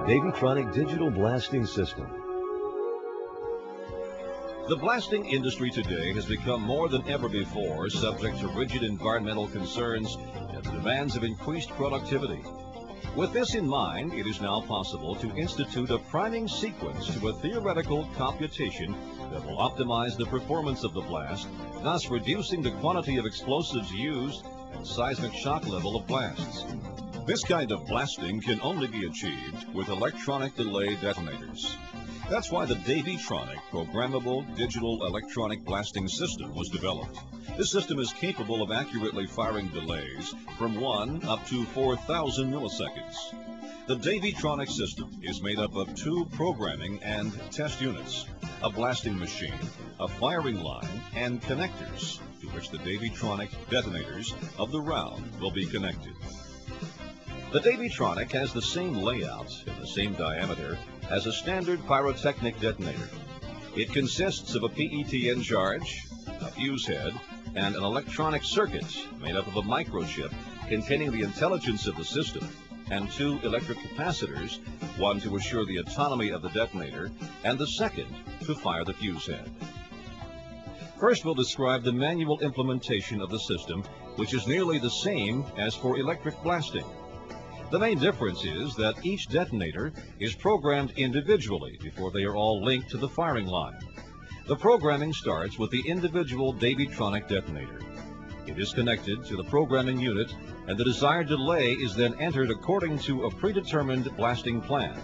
Davytronic Digital Blasting System. The blasting industry today has become more than ever before subject to rigid environmental concerns and the demands of increased productivity. With this in mind, it is now possible to institute a priming sequence to a theoretical computation that will optimize the performance of the blast, thus reducing the quantity of explosives used and seismic shock level of blasts. This kind of blasting can only be achieved with electronic delay detonators. That's why the Davytronic Programmable Digital Electronic Blasting System was developed. This system is capable of accurately firing delays from 1 up to 4,000 milliseconds. The Davytronic system is made up of 2 programming and test units, a blasting machine, a firing line, and connectors to which the Davytronic detonators of the round will be connected. The Davytronic has the same layout and the same diameter as a standard pyrotechnic detonator. It consists of a PETN charge, a fuse head, and an electronic circuit made up of a microchip containing the intelligence of the system and 2 electric capacitors, one to assure the autonomy of the detonator and the second to fire the fuse head. First, we'll describe the manual implementation of the system, which is nearly the same as for electric blasting. The main difference is that each detonator is programmed individually before they are all linked to the firing line. The programming starts with the individual Davytronic detonator. It is connected to the programming unit, and the desired delay is then entered according to a predetermined blasting plan.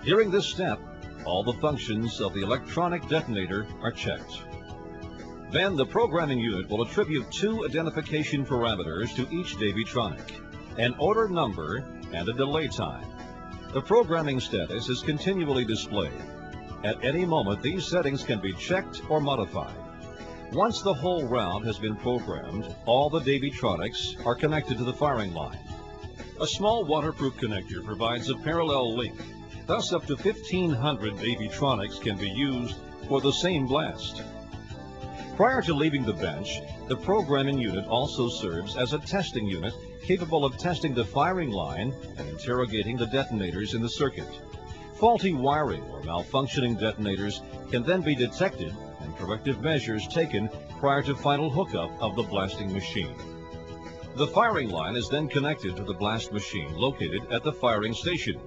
During this step, all the functions of the electronic detonator are checked. Then the programming unit will attribute 2 identification parameters to each Davytronic: an order number and a delay time. The programming status is continually displayed. At any moment, these settings can be checked or modified. Once the whole round has been programmed, all the Davytronics are connected to the firing line. A small waterproof connector provides a parallel link. Thus, up to 1,500 Davytronics can be used for the same blast. Prior to leaving the bench, the programming unit also serves as a testing unit capable of testing the firing line and interrogating the detonators in the circuit. Faulty wiring or malfunctioning detonators can then be detected and corrective measures taken prior to final hookup of the blasting machine. The firing line is then connected to the blast machine located at the firing station.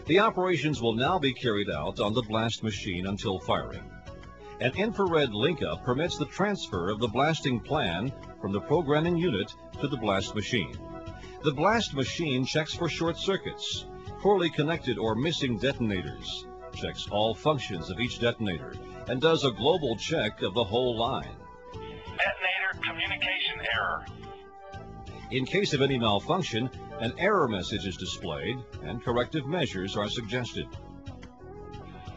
The operations will now be carried out on the blast machine until firing. An infrared link-up permits the transfer of the blasting plan from the programming unit to the blast machine. The blast machine checks for short circuits, poorly connected or missing detonators, checks all functions of each detonator, and does a global check of the whole line. Detonator communication error. In case of any malfunction, an error message is displayed and corrective measures are suggested.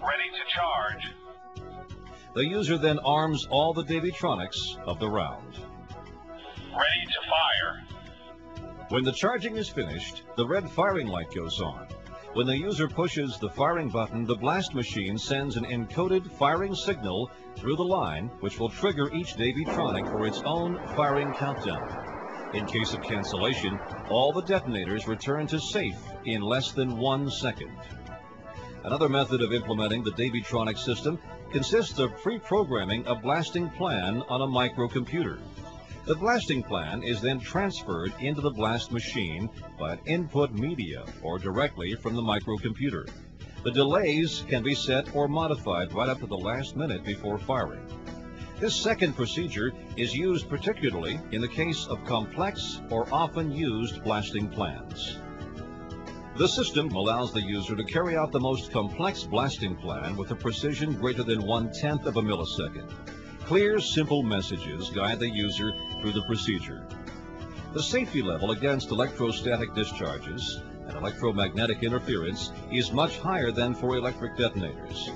Ready to charge. The user then arms all the Davytronics of the round. Ready to fire. When the charging is finished, the red firing light goes on. When the user pushes the firing button, the blast machine sends an encoded firing signal through the line, which will trigger each Davytronic for its own firing countdown. In case of cancellation, all the detonators return to safe in less than 1 second. Another method of implementing the Davytronic system consists of pre-programming a blasting plan on a microcomputer. The blasting plan is then transferred into the blast machine by an input media or directly from the microcomputer. The delays can be set or modified right up to the last minute before firing. This second procedure is used particularly in the case of complex or often used blasting plans. The system allows the user to carry out the most complex blasting plan with a precision greater than 1/10 of a millisecond. Clear, simple messages guide the user through the procedure. The safety level against electrostatic discharges and electromagnetic interference is much higher than for electric detonators.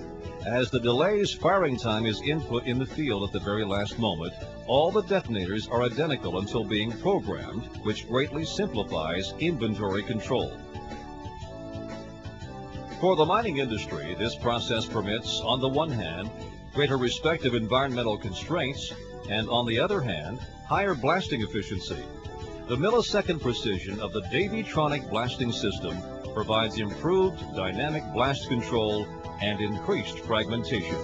As the delay's firing time is input in the field at the very last moment, all the detonators are identical until being programmed, which greatly simplifies inventory control. For the mining industry, this process permits, on the one hand, greater respect of environmental constraints, and on the other hand, higher blasting efficiency. The millisecond precision of the Davytronic blasting system provides improved dynamic blast control and increased fragmentation.